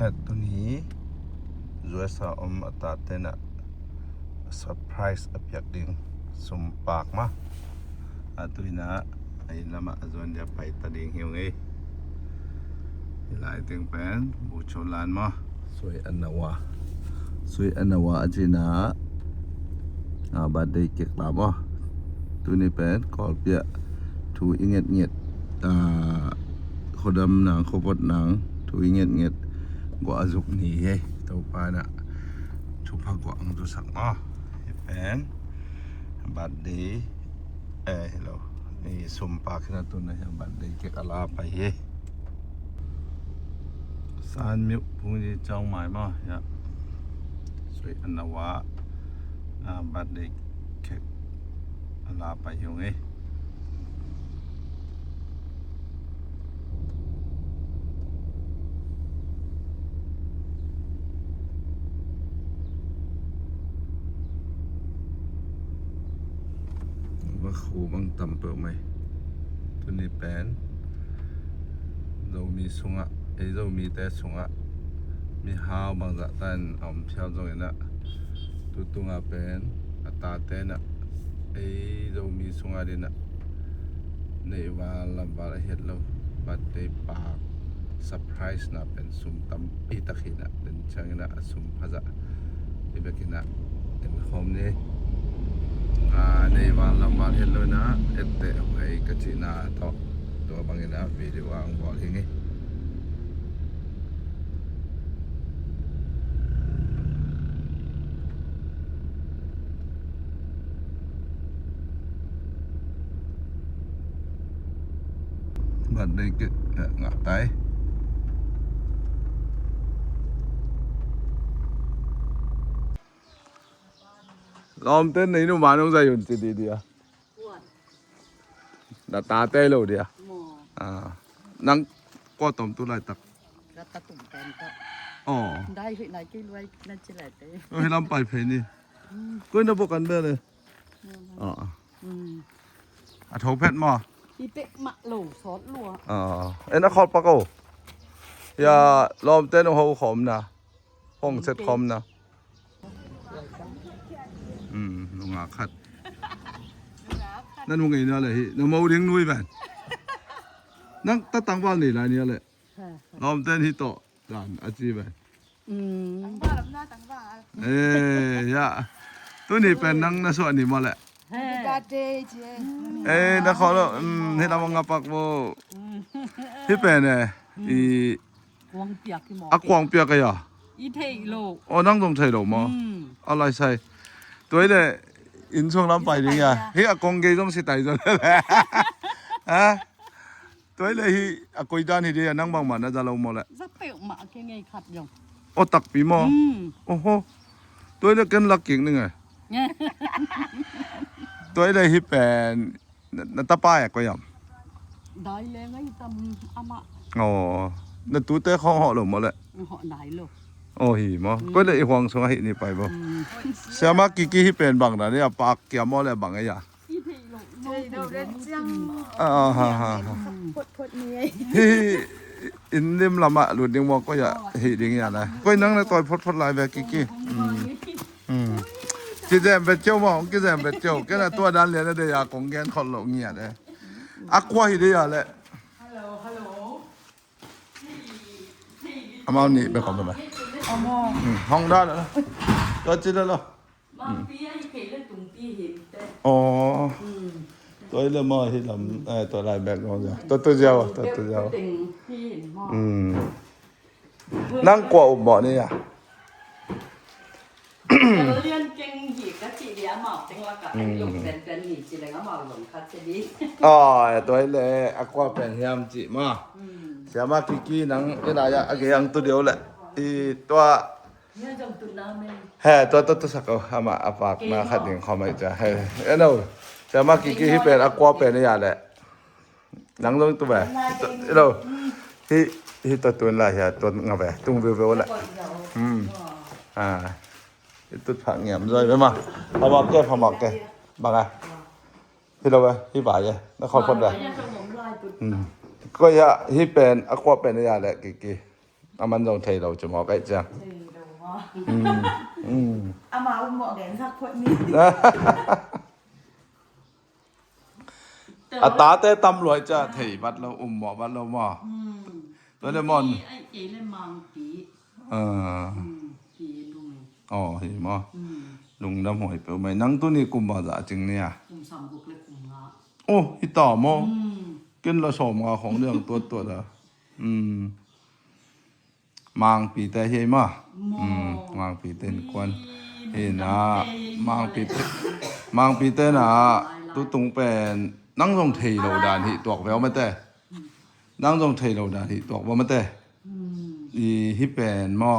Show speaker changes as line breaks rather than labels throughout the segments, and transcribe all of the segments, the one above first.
Pet tu ni Zuesa atatena surprise apiak ding sumpak ma atu ina ai lama azon dia pai ta ding hiu ngai ilai ting pen bu cholan ma soi anawa ajina birthday cake la ma tu ni pen kol pia tu inget khodam nang khobot nang tu inget gua azuk ni he tau pa na chupa gua ang tu sak ma pen birthday hello ni sumpa kena tu na yang birthday ke ala pa he san mi pung ji chang mai ma ya soi anawa birthday ke ala pa yung khu bang tam pe mai tu ni pen zo mi sunga zo mi te sunga mi hao bang za tan phiao zo ina tu tunga pen ata te na zo mi sunga dina nei wa la ba het lo birthday park surprise na pen sum tam pi takhina den changina sum phaja ibekina en home ne nei wa lambar hello na ette ai kachina to bangina video ang bol hingi bật đây cái ngã tay lom tên này nó bán ông dây hồn gì đi à đã ta tê lâu đi năng qua tầm tôi lại tập
ได้ไหนกี่รวยนั่นจะไหนเต้
ให้ลำไปเพนี่ก็น่าบอกกันเด้อเลยทงเพชรมา
อีเป็กมะโหลซอสลัว
นักขอดปากเอาอย่าลอมเต้นเอาขมนะห้องเซ็ตคอมนะลุงอาคัดนั่นวงไงเนี่ยเลยน้องมาเลี้ยงนุ้ยแบบนั่งตั้งบ้านนี่ไรเนี่ยเลยลอมเต้นที่โต๊ะด่านอาชีพแบบ
ตั้งบ้านหน้าตั้งบ้าน
ยะตัวนี้เป็นนั่งน่าสวนี่มาแหละนักขอแล้วให้เรางับปากโบที่เป็นเนี่ย
กวางเปียกที่หม
อกวางเปียกกันเหรอ
อีเทโล
นั่งตรงใส่หรอมั้งอะไรใส่ตัวนี้อินช่วงน้ำไปดิไงกงเกยต้องสิไตจนเลยตัวนี้กุยด้านนี่ดินั่งบางมันน่าจะลงมาแหละ
จะเปียกหมาแค่ไงขัดยัง
ตักปีมอโอ้โหตัวนี้กันลักกิ่งนึงไงตัวนี้ฮิปเป็นนัตป้ายก็ยัง
ได้เลยไงทำอามา
นั่นตัวเต้เขาห่อหรือมั้งเลย
ห่อไหนลูก
หิมะก็เลยห่วงสงหินี่ไปบ่เสียมากี่ฮิปเป็นบางนะเนี่ยปากเกี่ยมอเลยบางไอ้ยา
พดเมีย
อินดิมละมาหลุดยังมองก็อย่าหิดิ้งอย่างไรก็นั่งในต่อยพดลายแบบกี่กิจเป็นเจ้ามองกิจเป็นเจ้าก็น่ะตัวดันเรียนได้ยากงแกนคนหลงเงียเลยอักว่าหิได้ยาเลยอามานี่ไปขอไปไหมห้องได้แล้วก็จิได้แล้วตัวเรื่องมอที่ลำตัวลายแบกน้องจ้ะตัวเจ้านั่งกว่าอุบบ่อนี่อ่ะ
เรียนเก่งหยีก็จีเดียหมอกจังว่ากับหยกเป็นหยีจีเลยก็หมอกหลงคัดจะดี
ตัวเลยอักว่าเป็นเฮียมจีมาเสียมากี่นังนี่นายอะกี่ยังตัวเดียวแหละตัว
เนี่ยจงตุนน้ำไม่
ตัวสักเอาหามาปากมาขัดอย่างเขาไม่จะให้เราเสียมากี่ที่เป็นอักว่าเป็นนี่อย่างแหละนังลงตัวแบบเราที่ตัวอะไรฮะตัวงาแบบตุ้งวิวแหละตุดผักเงียบเลยไปมาพอมาแกบางไงที่เราไปที่บ่ายเลยนครพนมเลยก็อย่าที่เป็นอักว่าเป็นนี่อย่างแหละกี่阿蚊就提到就冇計啫。
thì đầu mò
嗯。
mà ông mò đến sắc quận đi
อาตาเต้ตำรวจจะถีบัดเราหมอบัดเราหมอตัวเดมอน
ไอ้เจเลยมังปี
เออ
ปีลุง
อ๋อเห็นมั้ยลุงดำหอยเปล่าไหมนั่งตัวนี้กุมบ่จะจริงเนี่ย
กุมสามกุกเลยกุมงา
โอ้อีต่อมอกินละสมกับของเรื่องตัวเด้อมังปีแต่เฮมามังปีเต้นกวนเห็นนะมังปีเต้นนะตัวตรงเป็นนั่งตรงเทโลดานที่ตัวแววมาแต่นั่งตรงเทโลดานที่ตัวว่ามาแต่อีฮิเป็นหม้อ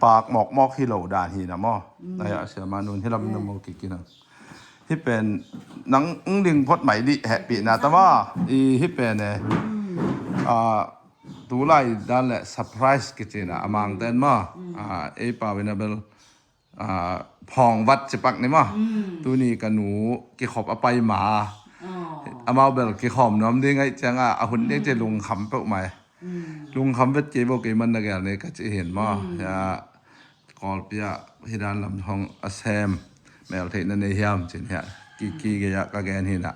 ปากหมอกที่โลดานที่นะหม้อแต่เสียมานุนที่เรานำมากินนะที่เป็นนังดึงพดไหมดิแฮปปี้นะแต่ว่าอีที่เป็นเนี่ยตัวไล่ด้านแหละเซอร์ไพรส์กิจนะอามังเต้นมาเอปาเวนาเบลพองวัดจะปักนี่มั้งตัวนี้กันหนูกี่ขอบเอาไปหมาอามาเบลกี่ขอบน้ำได้ไงจังอ่ะหุ่นเด็กจะลุงคำเปล่าไหมลุงคำเวทเจ็บกี่มันนักอย่างนี้ก็จะเห็นมั้งจะกอลเปียที่ด้านลำทองอาเซมแมวเทนในเฮียมจริงเหรอกี่กี่ยะก็แกนเห็นอ่ะ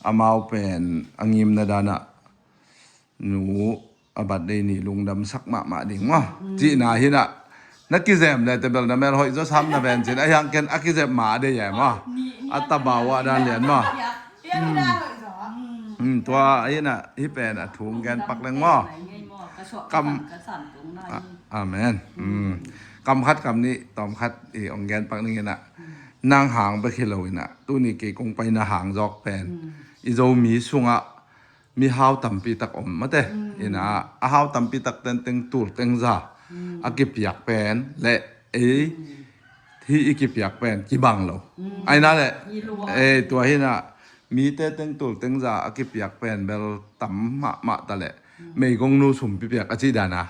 อามาเป็นอังยิมในด้านอ่ะหนูอาบัดได้นี่ลุงดำสักมาดิ่งมั้งจีน่าเห็นอ่ะนักกิจกรรมเลยแต่เบลนั่นแม่เราอีกจะทำนะเป็นจริงไอ้ยังเกินอักกิจกรรมมาได้ยังมั้งอัตบ่าวด้านเหรียญมั้ง
em đi ra rồi gió
ตัวไอ้น่ะที่เป็นถุงแกนปักแรงมั้งกำอาเมนกำคัดกำนี้ตอมคัดองแกนปักนี่น่ะนางหางไปคิโลน่ะตู้นี้เกยกงไปนาหางจอกเป็นอีโจมีสุงอ่ะมีฮาวตัมปีตักอมมาเต้อีน่ะฮาวตัมปีตักเต็งตูดเต็งจ่าอากิบอยากเป็นและที่อีกิบอยากเป็นกี่บังเราไอ้นั่นแหละตัวที่น่ะมีแต่เต็งตูดเต็งจ่าอากิบอยากเป็นเบลต่ำมาแต่แหละไม่กงนูสุ่มปีเปียกอาจีดานะ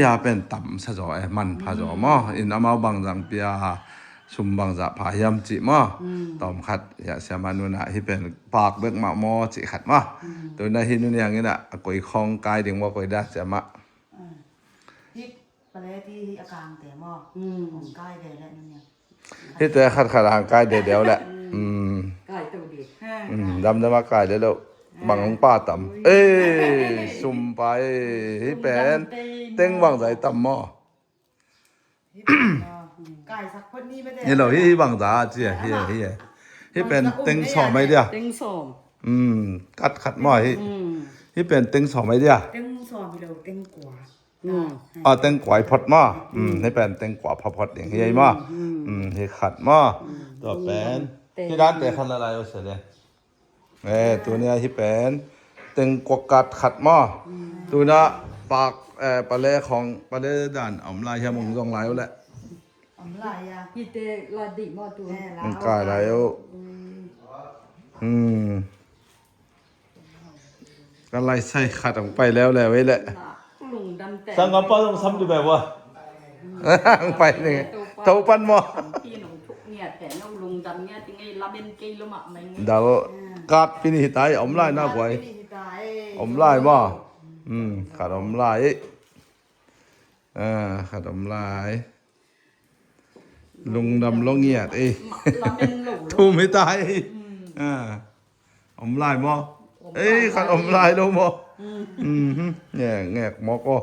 อยากเป็นต่ำซะจ่อมันพาจ่อมั้งอินอามาบังจังเปียสุ่มบังจะพายามจิมั้งตอมขัดอย่าเสียมานุนะที่เป็นปากเบิกมะมอจิขัดมั้งตัวนั้นที่นู่นอย่างนี้น่ะก๋วยคองกายเดียงว่าก๋วยได้เสียมะ
ที่ประเทศที่อาการแต่หม้อของใกล้เดี๋ยวแล้วเนี่ย
ที่แต่ขัดห่างกายเดี๋ยวแหละ
กายตัวเด็ก
ดำได้มากายเดี๋ยวบังของป้าต่ำสุ่มไปที่เป็นเต็งบังใจต่ำมั้ง
ไก่สักคนนี้ไม่ได้
นี่เราที่บังจ่าจีที่เป็นเต็งสองไม่เดียว
เต็งสอง
กัดขัดม้อที่เป็นเต็งสองไม่เดียว
เต็งสอนไปเลยเต็งกว่า
เต็งกวายพดม้อให้เป็นเต็งกว่าพอดอย่างเฮียม้อให้ขัดม้อตัวเป็นที่ร้านแต่ขัดอะไรเอาเสร็จเลยตัวเนี้ยที่เป็นเต็งกวกัดขัดม้อตัวน่ะปากปลาเล่ของปลาเล่ด่านอ๋อมลายเฮียมงจงลายแล้วแหละ
อะไรอ่ะ
พี่เตลาดิมาตัว
มันกายแล้วก็ไล่ใส่ขัดออกไปแล้วแหละไว้แหละ
ลุงดำแต่
สังกัปปะต้องซ้ำดูแบบว่าไปนี่เท่าปันมอ
พี่หนุ่มทุกเนี่ยแต่น้องลุงดำเนี่ยที่ไงลาเบนเกลมาไม่ไง
เดาวกาดปีนี้ตายอมลายน่าไว้อมลายบ่ขาดอมลายขาดอมลายลุงดำลงเงียด
ลาเบนหลู
ทูไม่ตายอมลายบ่ขาดอมลายลงบ่แงกหมอก็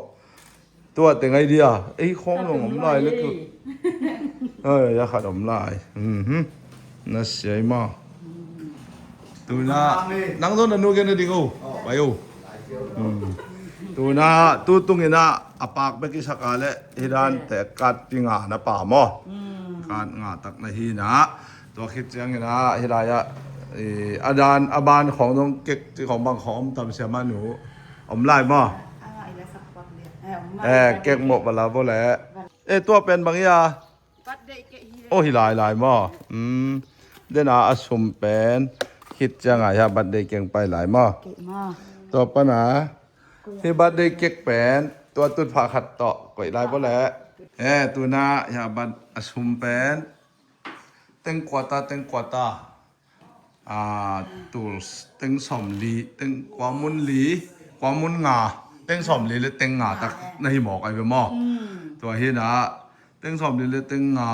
ตัวแต่ไงดีอ่ะข้องลงอมลายลึกอย่าขาดอมลายน่าเสียมากตัวน่ะนั่งโดนนั่นนู่นกันดิกูไปอยู่ตัวน่ะตัวตรงนี้น่ะอาปากไปกิสักอะไรฮิรันแต่กัดปิงานะป่าหม้อการงาตักในฮีนะตัวคิดจังนะฮิรายะอาบานของน้องเก็กของบางของตำเสียมาหนูอมไล่หม้อเก็กหมกบลาโบแหละตัวเป็นบางยาโอ้ฮิลายหม้อเดน่าอสมเป็นคิดจังไงฮะบัดเดเก่งไปหลายหม้อตัวปัญหาที่บัดเดเก็กเป็นตัวตุดผ่าขัดต่อก๋วยลายโบแหละตัวน่าฮะบัดอสมเป็นเต็งกวาตาตัวเต็งสมลีเต็งความมุนลีความมุนงา เต็งสอมลีเลเต็งงาตักในหมอกไอ้เบมอตัวเฮียนะเต็งสอมลีเลเต็งงา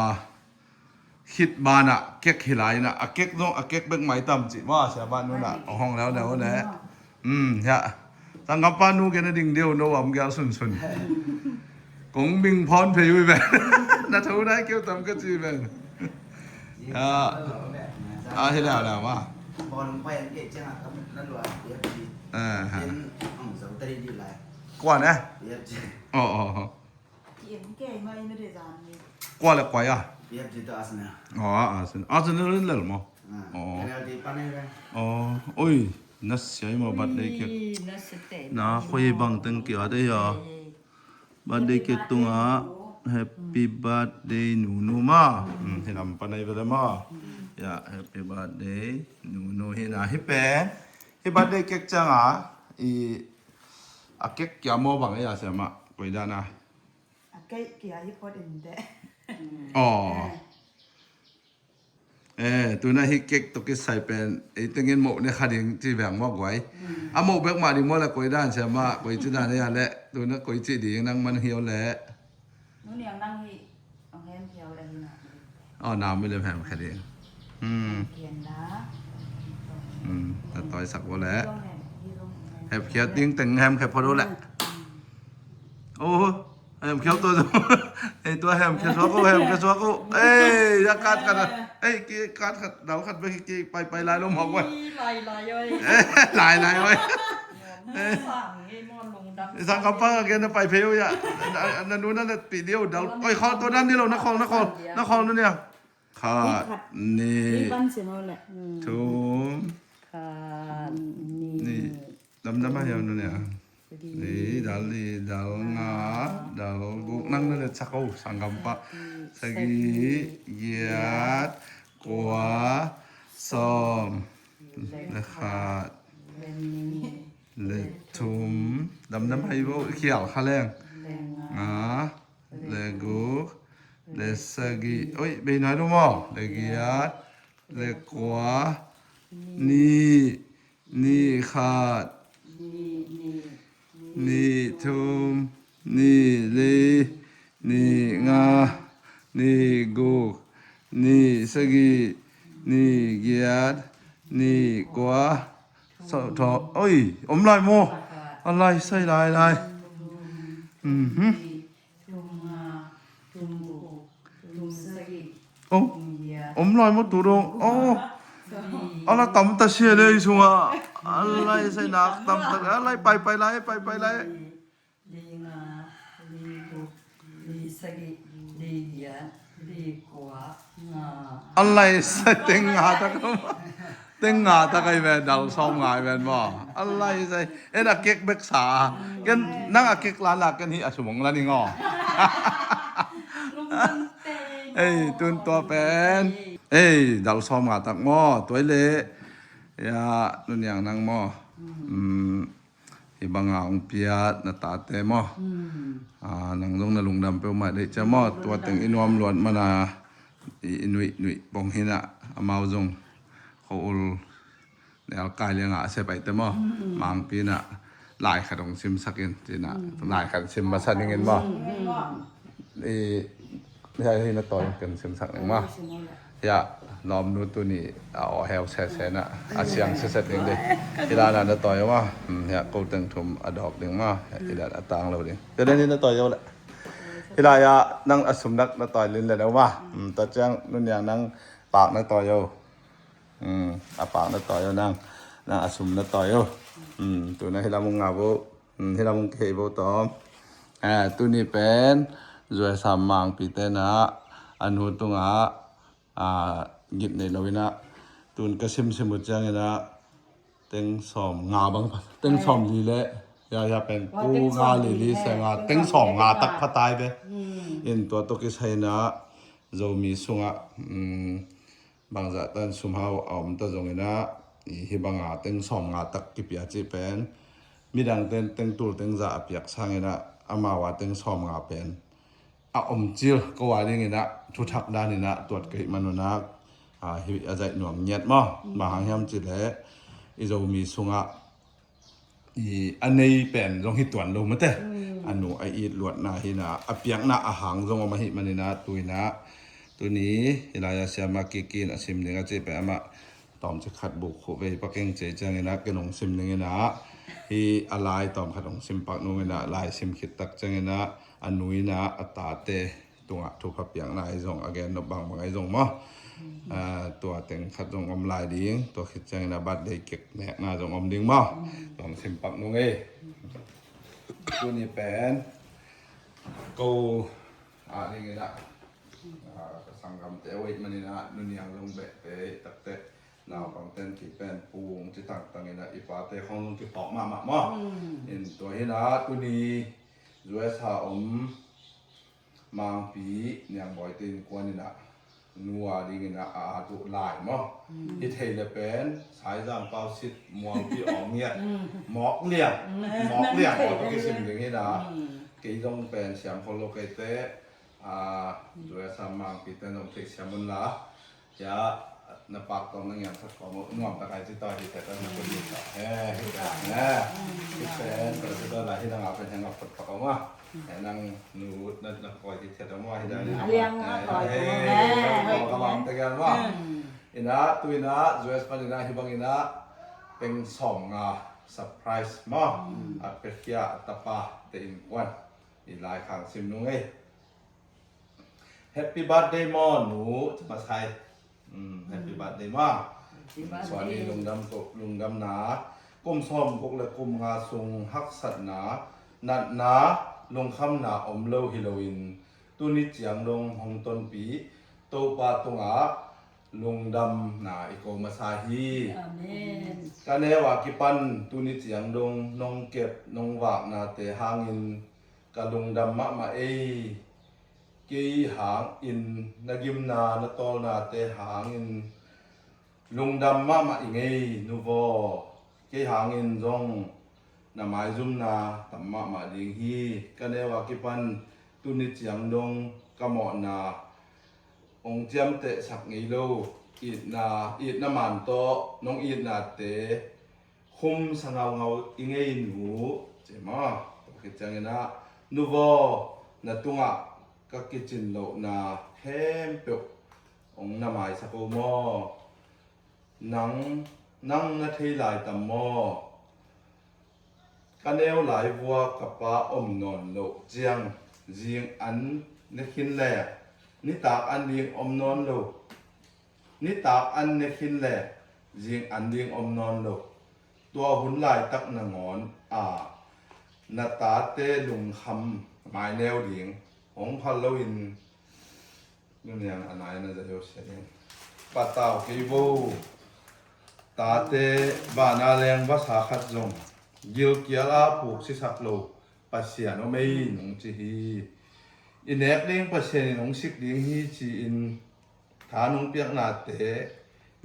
คิดบ้านอะเก๊กหิไหลนะอะเก๊กต้องอะเก๊กเบิ่งไม้ต่ำจิว่าเสียบ้านนู้นอะเอาห้องแล้วเดี๋ยวแหละฮะตั้งกับป้านู้นแกน่ะดิ่งเดียวโน้มแกสุนกงบิงพรเพย์ไปแบบน่าทูได้เกี่ยวตำก็จีแบบที่แล้วว่า
บอลไปอังกฤษใช่ไหมครับนั่นหรอเดี๋ยวดี
ฮะ
เป็นสตรีดีไร
กว่านะ
เดี๋ยวจี
อ๋อ
เกี่ยงแก่ไม่ไม่ได้จานนี้
กว่าแล้วกว่าอ่ะ
เดี๋ยวจีตัวอาสนะ
อาสนะเรื่องอะไรมั้ง
อ๋อแล้วดีปานนี้เลย
โอ้ยน่าเสียมาบัดได้เกี่ยน่าคุยบังตึงเกี่ยวได้ยาบัดได้เกี่ยตุงอ่ะ Happy birthday หนูมาเห็นลำปันในเวลามาอย่า Happy birthday หนูเห็นอ่ะฮิปเป้ฮิป birthday เค้กจังอ่ะเค้กยาโมบังไอ้ยาเสียมาคุยได้นะ
เก๊กเกี่ยยี่ปอดเอ็นเด
ตัวนั้นฮิเค้กตัวกิใส่เป็นไอ้ตั้งเงินหมกเนี่ยขัดยังจีแบ่งมากไว้หมกแบ่งมาดิมั่วละคุยได้เสียมาคุยจีได้เนี่ยแหละตัวนั้นคุยจีดีนั่งมันเหี่ยวแหละ
นู้นยังนั่งที่เอาแฮมเพียวอะไรนะ
น้ำไม่เลยแผ่นแค่นี้
เขียนนะ
แต่ต่อยสักว่าแหละแฮมเขียวติ้งแต่งแฮมแค่พอรู้แหละโอ้แฮมเขียวตัวไอตัวแฮมเขียวชัวกูเอ้ยอยากกัดกันเอ้ยกี่กัดเดาขัดไปกี่ไปลายลมหอกไว้
ลายไว้
ลายไว้สังกัปปะแกน่ะไปเพลย์อ่ะนั่นนู้นนั่นปีเดียวเดาไอ้ข้อตัวนั้นนี่เรานครนั่นเนี่ยขาดนี่ถูกนี่ดำมาเยอะนู่นเนี่ยนี่ดาลงาดาลบุกนั่งนั่นเลยสักเอาสังกัปปะสกีเยียดกัวซ้อมขาดเลทุมดำให้บ่เขียวข้าแรงเลกูเลสกีโอ้ยไปไหนรู้มั้งเลกียัดเลกัวนี่ขาดนี่ทุมนี่เลนี่งานี่กูนี่สกีนี่เกียดนี่กัวสะทอโอ้ยลายโมอะไรใส่ลายโอ้ลายโมตุรงโอ้อะไรตำตะเชียเลยชัวอะไรใส่นักตำตะอะไรไปไร
ลีงาลีบุลีสกิลีเยียลีกัวงา
อะไรใส่เต็งงาตะก็เต็งงาตะไคร้แวนดาวซ้อมงายแวนบ่อะไรใส่นักเก็กเบกษากันนั่งเก็กล้านหลักกันที่สมองล้านนี่งอตุนตัวเป็นดาวซ้อมงาตักหม้อตัวเละนุ่นอย่างนั่งหม้อที่บางองเปียนาตาเตหม้อนั่งลงนาลุงดำเปลวมาได้จะหม้อตัวตึงอินวมล้วนมานาอินุยบงหินะอามาวจงเขาอุลเนี่ยกายเลี้ยงเสียไปแต่หม้อมังปีน่ะลายขัดของซิมสักเงินจีน่ะลายขัดซิมมาสักเงินบ่ไม่ใช่ที่นาต่อยกันซิมสักหนึ่งบ่อย่าล้อมนู้นตัวนี้เอาแฮลแซ่ๆน่ะอาเซียงเสร็จๆเองดิที่ร้านน่ะต่อยว่าอย่ากูตึงทุ่มอดอกดึงมาที่ร้านต่างเราดิก็ได้นี่น่ะต่อยเอาแหละที่ร้านนั่งอสมนักน่ะต่อยลิ้นเลยนะว่าตาจ้างนู่นอย่างนั่งปากน่ะต่อยเอาปากน่ะต่อยเอานั่งอสมน่ะต่อยเอาตัวนั้นที่เรามุงงาบุที่เรามุงเคบุตอมตัวนี้เป็นจวยสามมังปีเตนะอันหูตุงยิบในเราวินะตุนกระซิมสมุดจังนะเต็งสอมงาบางเต็งสอมลีเละอย่าเป็นกูงาลีเสงาเต็งสอมงาตักพัดตายไปยินตัวตกิใช่นะเรามีสุงบางจากตันสุมหาวเอามันตัวตรงนี้นะฮิบังเต็งสอมงาตักกิบยาจีเป็นมีดังเต็งตูเต็งจ่าเปียกช่างนะอามาว่าเต็งสอมงาเป็นจิลก็ว่าอย่างนี้นะทุกทักด้านนี้นะตรวจเกิดมนุษย์นักฮิอาใจหน่วงเงียดมั้งมาหางยำจิตเลยอีจะมีสุง อันนี้เป็นรองหิตวนลงมาเต้อันนู้ไออีลวดนาหินะอเปียกนาอาหางรองมาหิมันนะตัวนะตัวนี้เวลาจะเสียมากินซิมเนี่ยก็จะเป็นมาตอมจะขัดบุกไปปักเก่งเจจังนะกนงซิมเนี่ยนะฮีอะไรตอมขัดองซิมปักนู้นนะลายซิมขิดตักจังนะอันนู้นะอัตตาเตตัวทุกขับเปียกนายจงอเกนนบบางไงจงมั้งตัวเต็งขัดจงอมลายดิ้งตัวขิดจังนะบัดได้เก็บแหนกหน้าจงอมดิ้งมั้งตอมซิมปักนู้นเองตัวนี้เป็นกูนี่ไงนะสังคมเตวิมันนี่นะนุ่นยังลงเบะเตะตักเตะนาวของเต้นที่เป็นปูงที่ต่างต่างนี่นะอีฟ้าเตะของลงที่ปอกมามั้งเห็นตัวนี้นะตัวนี้รวยสาวมังปีเนี่ยบ่อยตีนกวนนี่นะนัวดีนี่นะตุลายมั้งที่เทเลเป็นสายจางเปาสิทธิ์มวงพี่อ๋องเนี่ยหมอกเลี้ยงตัวที่สิ่งอย่างนี้นะกี่ต้องเป็นเสียงคนโลกเตะด้วยสามังปีเตนองเทคเสียมุนละจะนับปากตรงนั้นอย่างสักของง่วงตะไคร้ที่ต่อที่แต่ต้องคนดีต่อที่เป็นแต่ที่ต่อหลายที่ต่างเป็นทางกับปากของว่าแต่นั่งนูนั่งคอยที่เสร็จแล้วว่าให้ได้เรียงกำลังแต่กันว่าอินะตัวอินะจวยสปันอินะฮิบังอินะเป็นสองเซอร์ไพรส์มั้งเป็ดเกียตะปาเตินวันอีลายขังซิมนุ่งHappy birthday มอหนูจะมาใช้ Happy birthday มอสวัสดีลุงดำตกลุงดำหนาก้มซ้อมกุกและกุมงาซุงฮักสัตหนานัดหนาลงคำหนาอมเลวฮิโลวินตุนิจยังลงหงต้นปีโตปาตงอาลุงดำหนาอีโกมาซาฮีกันเนวากิปันตุนิจยังลงนงเก็บนงวากนาเตหางินกะลุงดำมากีหางอินนักิมนาณตอลนาเตหางอินลุงดำมาอิงนูโวกีหางอินจงนาไมซุมนาตัมมาดิงฮีกันเอวากิปันตุนิจยังดงกะหมอนาองเจียมเตสักงิโลอีดนามันโตน้องอีดนาเตคุมสังเงาอิงหนูเจมาตกิจังนะนูโวนาตุงะก็กิจินโลนาเฮมเปียวองนาไมสักโอมอนังนาทีหลายตัมมอกันเอวหลายวัวกับปลาอมนอนโลเจียงอันเนคินแหลนิตากอันเลียงอมนอนโลนิตากอันเนคินแหลอันเลียงอมนอนโลตัวหุ่นลายตักนางอนนาตาเตลุงคำหมายแนวเลียงของพัลโลวินนู่นอย่างอันไหนน่าจะเยอะเสียงปะตาวกีบูตาเตบานาแรงภาษาขัดจงยิลเกียลาผูกสิสักโลปัสเสียนอไม่หนงจีฮีอินเนกเลี้ยงปัสเสียนหนงสิกเลี้ยงฮีจีอินฐานหนงเปียกนาเต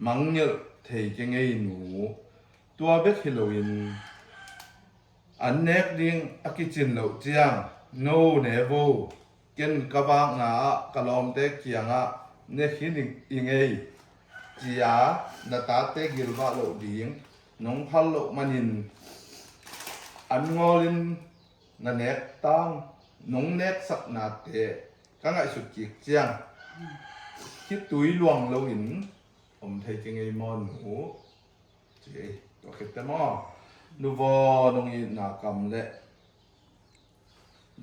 มังเยอะเทยงไงหนูตัวเบกฮิโลวินอันเนกเลี้ยงอากิจินโลเจียงโนเนโวเกนกบางนาคลอมเตกียงะเนคินิอิงเอจียานาตาเตกิลบาโลดิงน้องพัลโลมันินอันงอลินนาเนกตังน้องเนกสักนาเตกังไอสุจิกเจียงคิดตุยลวงโลอินผมเทจิงไอมอนหูเจตัวคิดแต่มอนูวอนงอินนากำเละ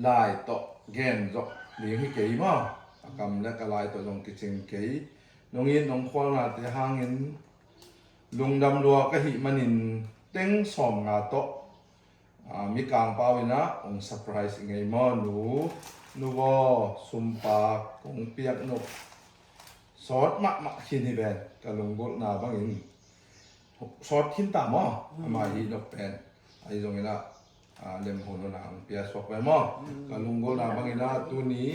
ลายโตเกนโตเลี้ยงให้เก๋มั้งกำและกลายตัวลงกิจงเก๋น้องอินน้องควานาเตหางอินลุงดำรัวก็หิมันินเต็งสอมงาโตมีกลางเปล่านะองเซอร์ไพรส์ไงมั้งนูวอสุมปากของเปียกนกซอสมะขินให้แบนกะลงกุนาบางอินซอสขินตามมั้งมาอีนกแบนไอ้ตรงนี้ละเล่มโหนหนังเปียสวกไปมั้งกะลุงกุนาบางอินะตัวนี้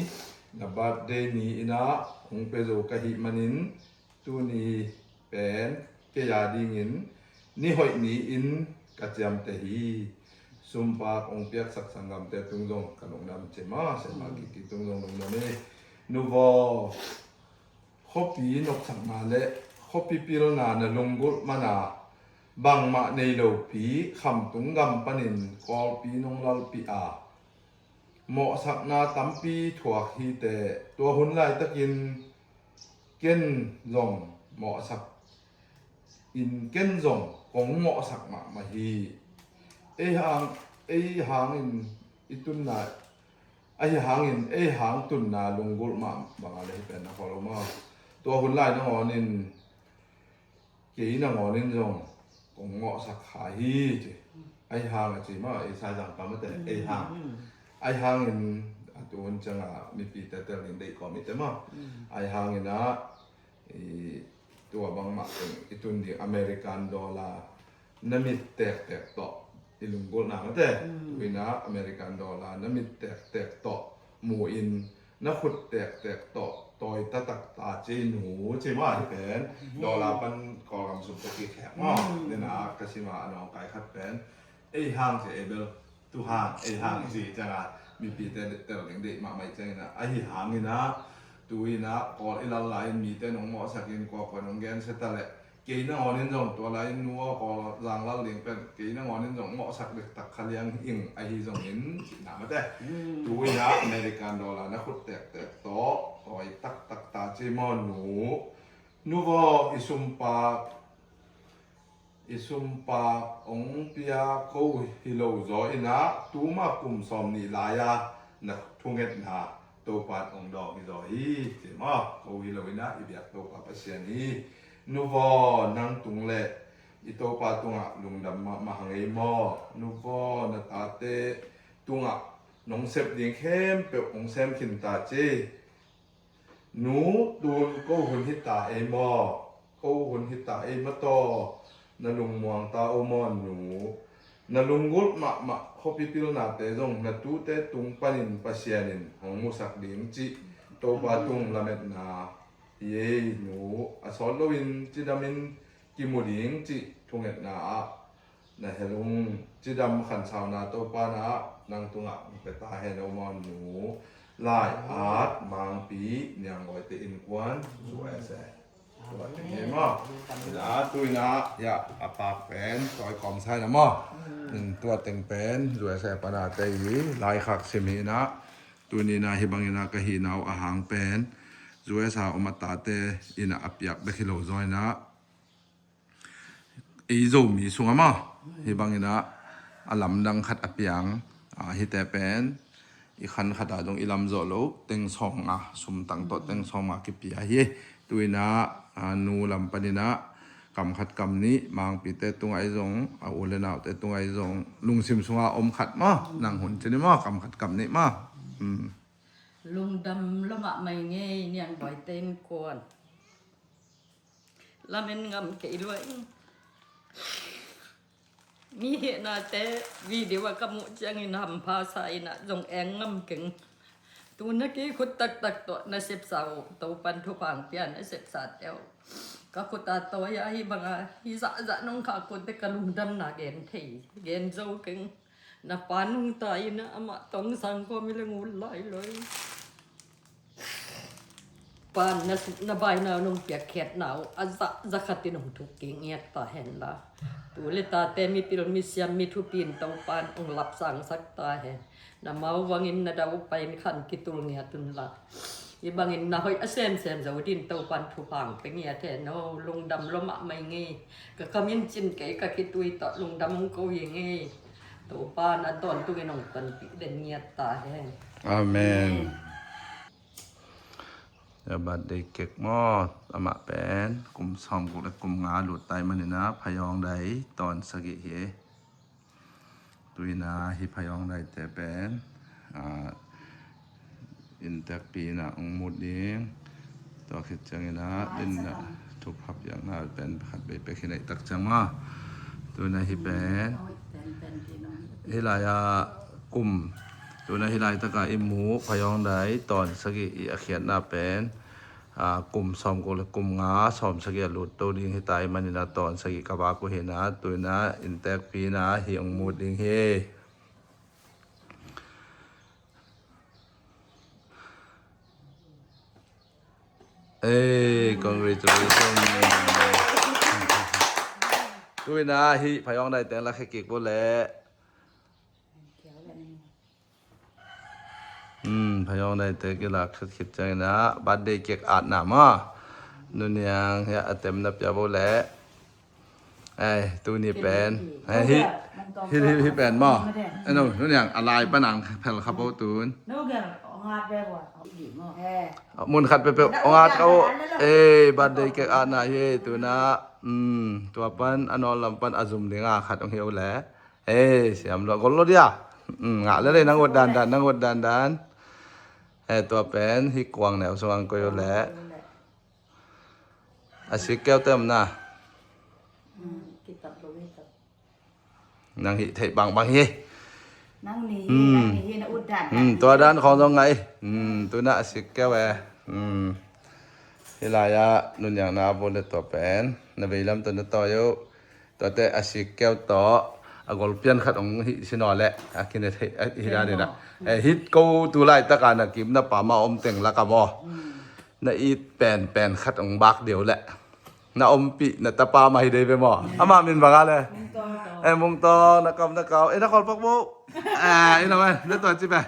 นับบัดเดนี้อินะองเปโซกะหิมันินตัวนี้เป็นเกียาดิงินนี่หอยนี้อินกะเจียมเตหีสุมปากองเปียกสักสังกรรมเตตุงจงกะลงดำเจมาเสมากิตุงจงลงดำนี้นูวอคบปีนกสังมาเละคบปีปีโรนาเนลงกุมานา บังมาในโลปีคำตุงกำปนินกอลปีนงลลปีอาเหมาะสักนาตั้มปีถวกฮีแต่ตัวหุ่นไล่ตะกินเก้นลงเหมาะสักอินเก้นลงกงเหมาะสักมาฮีไอหางอินอิตุนนาไอหางอินไอหางตุนนาลงกุลมาบางอะไรเป็นนะพอรู้มั้งตัวหุ่นไล่น้องอนินกี่น้องอนินลงกงเหมาะสักขาฮีจีไอหางจีมาไอสายจังปั๊มแต่ไอหางไอhangin atuon changa mi pi tatel in dei ko mi tema ai hangin na tua bang ma itun di American dollar na mi tek to ilunggol na mate wina American dollar na mi tek to mu in na khut tek to toy tatak ta che nu che ma ti pen dollar pan ko kam sup ki khek ma ne na kasima anong kai khat pen ai hang che ebel tu hang hang si changaมีปีแต่หลังเด็กมาไม่ใจนะไอ้หางนี่นะตัวนะก่อนไอ้ละลายมีแต่น้องหมอสักยินกว่าน้องแกนเสร็จแล้วกี่น้องอ่อนนี่จงตัวไรนัวก่อนร่างละเลี้ยงเป็นกี่น้องอ่อนนี่จงหมอสักเด็กตักขลียงอิงไอ้จงเห็นหนามาแต่ตัวนะอเมริกันดอลลาร์นะขุดแตกโตต่อยตักตาเจมอนนูว่าisumpa ong pia ko hilo zo ina tuma kum som ni laya na thunget na to pat ong do mi zo hi ti ma ko hilo ina ibyak to pa pasien hi nuvo nang tungle ito pa tunga lungdam ma hangai mo nuvo na tate tunga nong sep ding khem pe ong sem kin ta che nu tun ko hun hita e mo ko hun hita e ma to na lung muang ta o mon nu na lung gul ma hopi pil na te jong na tu te tung panin pasianin hong musak ding chi to ba tung lamet na ye nu asol lowin chi damin kimuding chi tunget na helung chi dam khan saw na to pa na nang tunga pe ta he no mon nu lai at mang pi nyang goi te in kwan su aseตัวเต็งมั้งนะตัวนะอย่าอาปากเป็นตัวกอมใช่นะมั้งตัวเต็งเป็นรวยแสบปนาใจลายขักเสมีนะตัวนี้นะฮิบังนะก็ฮินเอาอาหารเป็นรวยสาวอมตาเตอินะอับยักเด็กฮิโลจอยนะอีโจมีสุงมั้งฮิบังนะอลัมดังขัดอับยังฮิแต่เป็นอีขันขัดตรงอิลำโจโลเต็งสองสุมตังโตเต็งสองกิปียะตัวนะนูลำปนินะกำขัดกำนี้มังปีเตตุงไอจงอุเลนาวเตตุงไอจงลุงซิมสุงอมขัดมั้งนางหุ่นจะได้มั้งกำขัดกำนี้มั้ง
ลุงดำละมะไม่เงี้ยเนี่ยบ่อยเต้นกวนละเมนงำเกยด้วยมีเหตุนาแต่วิดีโอกำมุจังอินทำภาษาอินะจงแองงำเก่งตัวนักกี้ขุดตักตัวน่าเสพสาวตัวปันทุพังเปียน่าเสพสาเดียวก็ขุดตาตัวยาฮิบังฮิจะน้องขาขุดแต่กลุงดำนาเกนทีเกนโจเก่งน่าปานุงตายนะอามาต้องสังก็ไม่ละงูไหลเลยปานน่าใบหนาวนงเปียกแขดหนาวอาจะขัดตินงทุกเก่งเงียตาเห็นละตัวเลตาเตมีปิลมิเซียมมีทุปินตัวปานองหลับสั่งสักตาเห็นna mawangin na daw pa yung kan kitul niya tun la ibangin na hoy asem zaw din taw pan thupang pengia te no lungdam loma mai nge ka kamin chin kai ka kitui to lungdam ko ye nge to pa na ton tu ke nong tan pi den niya ta he
amen ya bad de kek mo ama pen kum som ku le kum nga lu tai man na phayong dai ton sagi heตุยนาฮิพยองได้แต่เป็นอินเตอร์ปีนะองมุดเองตัวคิดจังนะดินนะทุกขับอย่างน่าเป็นขัดไปขี้ไหนตักจังมาตัวนาฮิเป็นฮิลายากลุ่มตัวนาฮิลายตะกาอิมูพยองได้ตอนสกิอาเขียนน่าเป็นกลุ่มสอมกุลกลุ่มงาสอมสกิหลุดตัวดิ้งให้ตายมันนะตอนสกิกบากุเห็นนะตัวนะอินเตอร์ปีนะฮิองมูดดิ้งเฮcongratulations ตัว ตุยนะฮิพยองได้แต่ละแค่เก็กบ่แหละพยองได้แต่กีฬาคิดใจนะบัดเดเก็กอาดหนามะนู่นยังเฮียเต็มนับจะบ่แหละไอ้ตัวนี้เป็นไอ้ฮิเป็นบ่ไอ้นู่นยังอะไรปะนังแผ่นขับเอาตูน
โน้แกงาดแบบว่าดีมาก
มุนขัดไปเปองอาดเขาบัดเดเก็กอาดนะเฮตัวนะตัวปันอันนอลำปันอาซุมเดงาขัดองเฮียวแหละเสียมรอกลดยางะเลยนั่งกดดันนั่งกดดันตัวเป็นฮิกวางแนวสว่างก็อยู่แหละอาศิแก้วเติมนะนั่งฮิเทบางฮิ
นั่งนี่นะอุดดัน
ตัวด้านของตรงไงตัวน่ะอาศิแก้วฮิลายะนุ่นอย่างนาบนตัวเป็นนบีลำตัวต่ออยู่ตัวแต่อาศิแก้วต่อagol pian khat ong hi sinole akine the hira de na hit ko tu lai ta kana kim na pa ma om teng la ka bo na i pen khat ong bak deu le na om pi na ta pa mai de be mo ama min ba ga le mung to na kam na kaw na kol pak bo ina man na to chi ba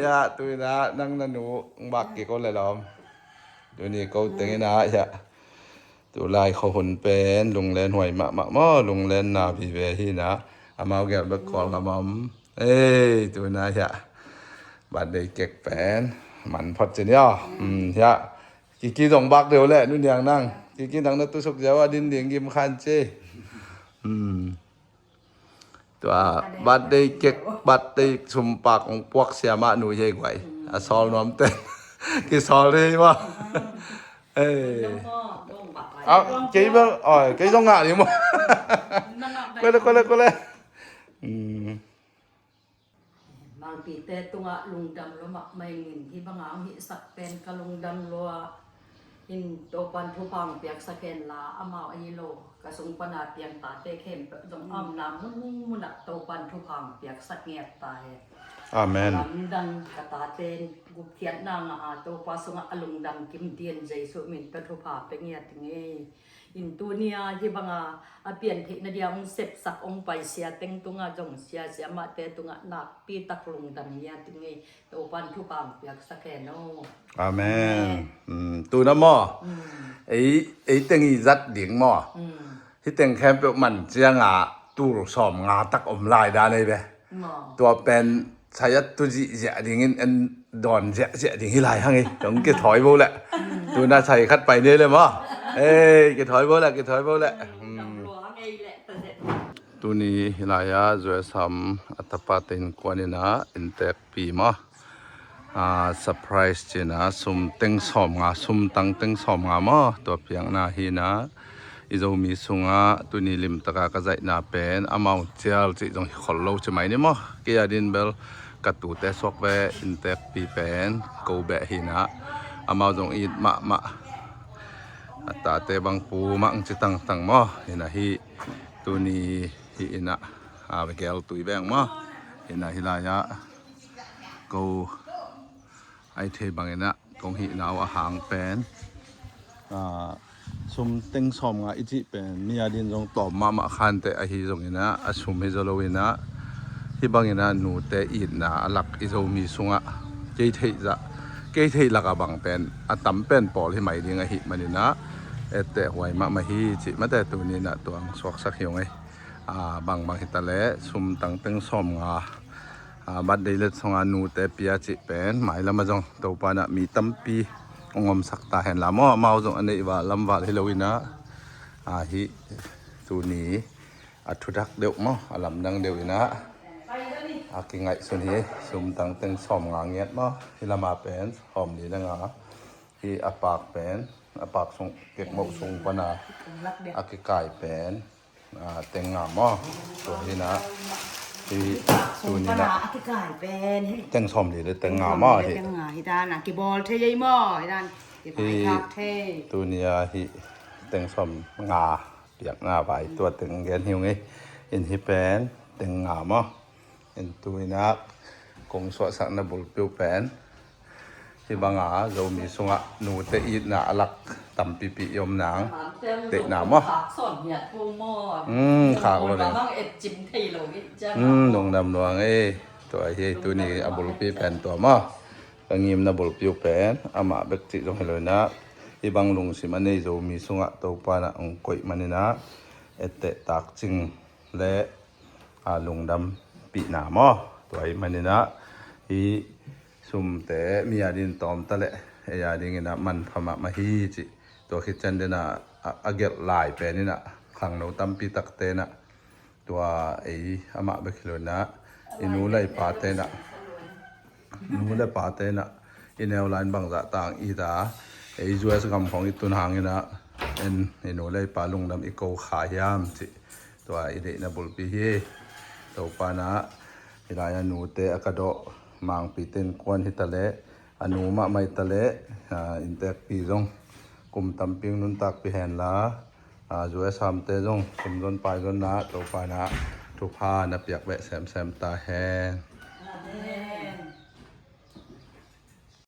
ya tu na nang na nu bak ki ko le lom tu ni ko teng na yaตัวลายเขาหุ่นเป็นลุงเล่นหวยมอลุงเล่นนาบีเวฮีนะอามาแกบักกอลกับมัมตัวนายะบัดเด็กเก็กแปนมันพอดเจเนียยะกี่ส่งบักเดียวแหละนู่นอย่างนั่งกี่ทางนั้นตุสุกเจ้าดินเดียงกิมขันเจตัวบัดเด็กเก็กบัดเด็กชุมปากของพวกเสียมาหนูเย่ไว้ซอลน้อมเต้นกี่ซอลเลยมั้幾蚊？幾種額點啊？過嚟。
บางปีแต่ตัวลุงดำแล้วมักไม่เงินที่บางเอาหิสักเป็นกะลุงดำลัวอินโตปันทุพังเปียกสะเกนลาอามาอโลกระสุงปนาเตียงตาเตเข้มจงอ้อมน้ำมุนโตปันทุพังเปียกสะเงียบตาย
อาเมน
ดังกตาเตนกุเทียนนางอาโตปัสงะอลุงดำกิมเตียนใจสุมินตทุภาเป็นเงียติงอินตัวเนียที่บางอาเปลี่ยนเทนเดียงเสพสักองไปเสียเต็งตุงจงเสียมาเตตุงนักปีตักลุงดำเงียติงโตปันทุพังเปียกสะเกนโน
อาเมนตัวน้ำมอไอ้เต็งอีจัดดิ่งมอที่เต็งแคมเปมันเจียงตู้สอมงาตักอมลายได้เลยเบตัวเป็นใช้ตัวจีเสียดิ่งอันดอนเสียดิ่งที่ลายหั่งไงต้องเกถอยโบแหละตัวน่าใช้คัดไปเนี่ยเลยมั้งเกถอยโบแหละตัวนี้ลายจอยซ้ำอัตปาตินกว่านี่นะอินเตอร์ปีมั้งเซอร์ไพรส์จีนะซุ่มเต็งสอมงาซุ่มตั้งเต็งสอมงามั้งตัวเพียงนาฮีนะอีโจมีสุงะตัวนี้ลิมตะกากระใจนาเป็นอามาเจียลจีจงขอลโลใช่ไหมเนี่ยมั้งเกียดินเบลกัดตูเตสอกเวอินเตอร์ปีเป็นกูเบฮีนะอามาจงอีดมะตาเตบังปูมังจิตังมั้งเห็นนะฮีตัวนี้ฮีนะไปแกลตุยแบงมั้งเห็นนะฮีลายะกูไอเทบังเห็นนะกงฮีนะว่าหางเป็นซุมเต็งสอมงาอิจิเป็นมีอาดินจงตอบมาคันแต่อหิจงนะอสุมเฮจโลวินะที่บางนะหนูแต่อินนะหลักอิโจมีสุงะเกยเทจะเกยเทลักบังเป็นอตัมเป็นปอลที่ไม่ดีงะหิมันนี่นะแต่หวยมาฮีจิมาแต่ตัวนี้นะตัวสวกสักเหี่ยวไงบางหิตาเละซุมตั้งเต็งสอมงาบัดเดลสงาหนูแต่ปียจิเป็นหมายละมาจงตัวปานะมีตั้มปีองมสักตาเห็นละมั่วเมาจงอันนี้ว่าลำบากให้เราวินะฮิตัวนี้ทุดักเดียวมั่วลำดังเดียววินะกิ่งไงส่วนนี้สุ่มตั้งเต็งสอมงาเงียบมั่วที่ละมาเป็นหอมดีนะงาที่ปากเป็นปากส่งเก็บหมกส่งปนากิ่งไก่เป็นเต็งงามั่วตัวนี้นะที่ตัวนี้นะเต็งสอมดีเลยเต็งงามั่วที่
ด้านกี่บอลเทยหม้อด้านกี่ใบคักเท
ตัวนี้ที่เต็งสอมงาเปียกงาใบตัวเต็งเงี้ยหิวไงเห็นที่เป็นเต็งงามั่วเห็นตัวนี้นะกงสวดสักนบุลเปียวเป็น hi banga zo mi sunga nu te i na alak tam pi pi yom nang te na mo
สอนเนี่ยกูหม้อ
ขากเลย
บ้างเอ็ดจิ้มไทยโลวิจ้า
ดงดำลวงตัวเฮตัวนี้อบลปีแผ่นตัวมอกงิมนะบลปีแผ่นอามาเบกติตรงเฮลนะอีบางลุงสิมันนี่จะมีสุงะตัวปานะองกอยมันนี่นะเอตตักจิงและลุงดำปีหนามอตัวมันนี่นะอีซุ่มแต่มีอาดินตอมตะเละอาดินนะมันพม่ามาฮีจิตัวคิดจันเดนะอาเกลลายแผ่นนี่นะขังเราตั้มปีตักเตนะตัวอามาเบกเลยนะอินูไลปาเตนะนูไลปาเตนะอินเอลไลน์บางจะต่างอีตาจูเอสกำของอีตุนหางนะอินูไลปาลุงดำอีโกขายามจิตัวอีเดนะบุลปีเฮตัวปานะอีลายนูเตอากาโดมังปีเตนควนฮิตาเลอนูมาไม่ตะเลอินเตอร์ปีจงกุมตัมปิงนุนตักปีแหนละจูเอสทำเตจงกุมจนปลายจนนะตัวปานะทุกพานะเปียกแวะแซมตาแหง